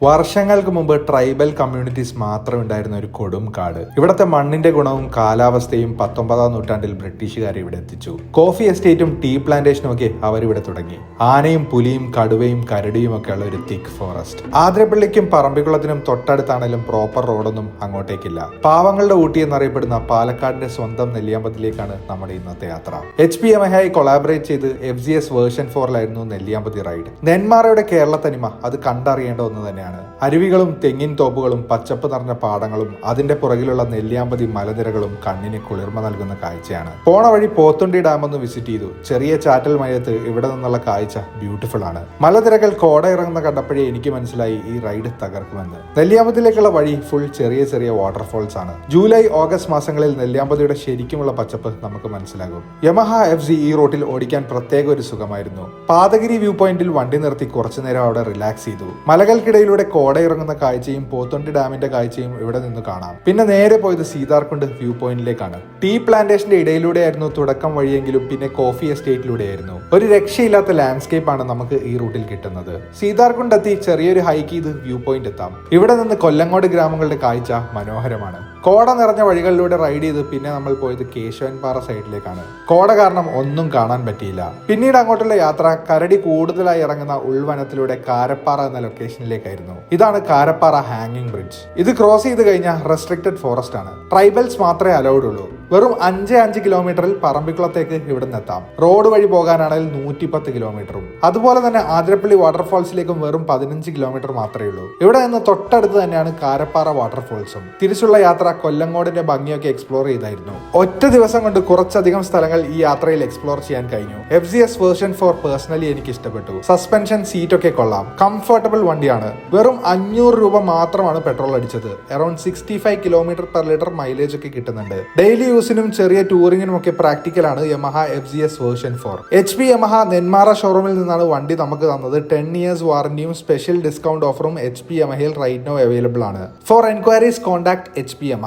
വർഷങ്ങൾക്ക് മുമ്പ് tribal communities മാത്രം ഉണ്ടായിരുന്ന ഒരു കൊടും കാട്. ഇവിടത്തെ മണ്ണിന്റെ ഗുണവും കാലാവസ്ഥയും 19-ാം നൂറ്റാണ്ടിൽ ബ്രിട്ടീഷുകാരെ ഇവിടെ എത്തിച്ചു. കോഫി എസ്റ്റേറ്റും ടീ പ്ലാന്റേഷനും ഒക്കെ അവരിവിടെ തുടങ്ങി. ആനയും പുലിയും കടുവയും കരടിയും ഒക്കെ ഉള്ള ഒരു തിക്ക് ഫോറസ്റ്റ്. ആതിരപ്പള്ളിക്കും പറമ്പിക്കുളത്തിനും തൊട്ടടുത്താണെങ്കിലും പ്രോപ്പർ റോഡൊന്നും അങ്ങോട്ടേക്കില്ല. പാവങ്ങളുടെ ഊട്ടി എന്നറിയപ്പെടുന്ന പാലക്കാടിന്റെ സ്വന്തം നെല്ലിയാമ്പതിയിലേക്കാണ് നമ്മുടെ ഇന്നത്തെ യാത്ര. HP യമഹയായി കൊളാബറേറ്റ് ചെയ്ത് FGS വേർഷൻ 4-ലായിരുന്നു നെല്ലിയാമ്പതി റൈഡ്. നെന്മാറയുടെ കേരള തനിമ അത് കണ്ടറിയേണ്ട ഒന്ന് തന്നെയാണ്. അരുവികളും തെങ്ങിൻ തോപ്പുകളും പച്ചപ്പ് നിറഞ്ഞ പാടങ്ങളും അതിന്റെ പുറകിലുള്ള നെല്ലിയാമ്പതി മലനിരകളും കണ്ണിന് കുളിർമ നൽകുന്ന കാഴ്ചയാണ്. പോണ വഴി പോത്തുണ്ടി ഡാം ഒന്ന് വിസിറ്റ് ചെയ്തു. ചെറിയ ചാറ്റൽ മഴയത്ത് ഇവിടെ നിന്നുള്ള കാഴ്ച ബ്യൂട്ടിഫുൾ ആണ്. മലനിരകൾ കോട ഇറങ്ങുന്ന കണ്ടപ്പോഴേ എനിക്ക് മനസ്സിലായി ഈ റൈഡ് തകർക്കുമെന്ന്. നെല്ലിയാമ്പതിയിലേക്കുള്ള വഴി ഫുൾ ചെറിയ ചെറിയ വാട്ടർഫോൾസ് ആണ്. ജൂലൈ ഓഗസ്റ്റ് മാസങ്ങളിൽ നെല്ലിയാമ്പതിയുടെ ശരിക്കുമുള്ള പച്ചപ്പ് നമുക്ക് മനസ്സിലാകും. യമഹ FZ ഈ റൂട്ടിൽ ഓടിക്കാൻ പ്രത്യേക ഒരു സുഖമായിരുന്നു. പാതഗിരി വ്യൂ പോയിന്റിൽ വണ്ടി നിർത്തി കുറച്ചുനേരം അവിടെ റിലാക്സ് ചെയ്തു. മലകൾക്കിടയിലൂടെ കോട ഇറങ്ങുന്ന കാഴ്ചയും പോത്തുണ്ടി ഡാമിന്റെ കാഴ്ചയും ഇവിടെ നിന്ന് കാണാം. പിന്നെ നേരെ പോയത് സീതാർകുണ്ട് വ്യൂ പോയിന്റിലേക്കാണ്. ടീ പ്ലാന്റേഷന്റെ ഇടയിലൂടെയായിരുന്നു തുടക്കം വഴിയെങ്കിലും പിന്നെ കോഫി എസ്റ്റേറ്റിലൂടെയായിരുന്നു. ഒരു രക്ഷയില്ലാത്ത ലാൻഡ്സ്കേപ്പ് ആണ് നമുക്ക് ഈ റൂട്ടിൽ കിട്ടുന്നത്. സീതാർകുണ്ട് എത്തി ചെറിയൊരു ഹൈക്ക് ചെയ്ത് വ്യൂ പോയിന്റ് എത്താം. ഇവിടെ നിന്ന് കൊല്ലങ്ങോട് ഗ്രാമങ്ങളുടെ കാഴ്ച മനോഹരമാണ്. കോട നിറഞ്ഞ വഴികളിലൂടെ റൈഡ് ചെയ്ത് പിന്നെ നമ്മൾ പോയത് കേശവൻപാറ സൈഡിലേക്കാണ്. കോട കാരണം ഒന്നും കാണാൻ പറ്റിയില്ല. പിന്നീട് അങ്ങോട്ടുള്ള യാത്ര കരടി കൂടുതലായി ഇറങ്ങുന്ന ഉൾവനത്തിലൂടെ കാരപ്പാറ എന്ന ലൊക്കേഷനിലേക്കായിരുന്നു. ഇതാണ് കാരപ്പാറ ഹാങ്ങിങ് ബ്രിഡ്ജ്. ഇത് ക്രോസ് ചെയ്ത് കഴിഞ്ഞാൽ റെസ്ട്രിക്റ്റഡ് ഫോറസ്റ്റ് ആണ്. ട്രൈബൽസ് മാത്രമേ അലൗഡ് ഉള്ളൂ. വെറും 5 കിലോമീറ്ററിൽ പറമ്പിക്കുളത്തേക്ക് ഇവിടെ നിന്നെത്താം. റോഡ് വഴി പോകാനാണെങ്കിൽ 110 കിലോമീറ്ററും. അതുപോലെ തന്നെ ആതിരപ്പള്ളി വാട്ടർഫോൾസിലേക്കും വെറും 15 കിലോമീറ്റർ മാത്രമേ ഉള്ളൂ. ഇവിടെ നിന്ന് തൊട്ടടുത്ത് തന്നെയാണ് കാരപ്പാറ വാട്ടർഫോൾസും. തിരിച്ചുള്ള യാത്ര കൊല്ലങ്ങോടിന്റെ ഭംഗിയൊക്കെ എക്സ്പ്ലോർ ചെയ്തായിരുന്നു. ഒറ്റ ദിവസം കൊണ്ട് കുറച്ചധികം സ്ഥലങ്ങൾ ഈ യാത്രയിൽ എക്സ്പ്ലോർ ചെയ്യാൻ കഴിഞ്ഞു. FGS വേർഷൻ 4 പേഴ്സണലി എനിക്ക് ഇഷ്ടപ്പെട്ടു. സസ്പെൻഷൻ സീറ്റ് ഒക്കെ കൊള്ളാം. കംഫർട്ടബിൾ വണ്ടിയാണ്. വെറും 500 രൂപ മാത്രമാണ് പെട്രോൾ അടിച്ചത്. Around 65 kilometre per litre mileage ഒക്കെ കിട്ടുന്നുണ്ട്. ഡെയിലി യൂസിനും ചെറിയ ടൂറിങ്ങിനും ഒക്കെ പ്രാക്ടിക്കലാണ് Yamaha FGS version 4. HP Yamaha Nenmara ഷോറൂമിൽ നിന്നാണ് വണ്ടി നമുക്ക് തന്നത്. 10 years വാറന്റിയും സ്പെഷ്യൽ ഡിസ്കൗണ്ട് ഓഫറും HP യമഹയിൽ റൈറ്റ് നൗ അവൈലബിൾ ആണ്. For enquiries contact HP Yamaha.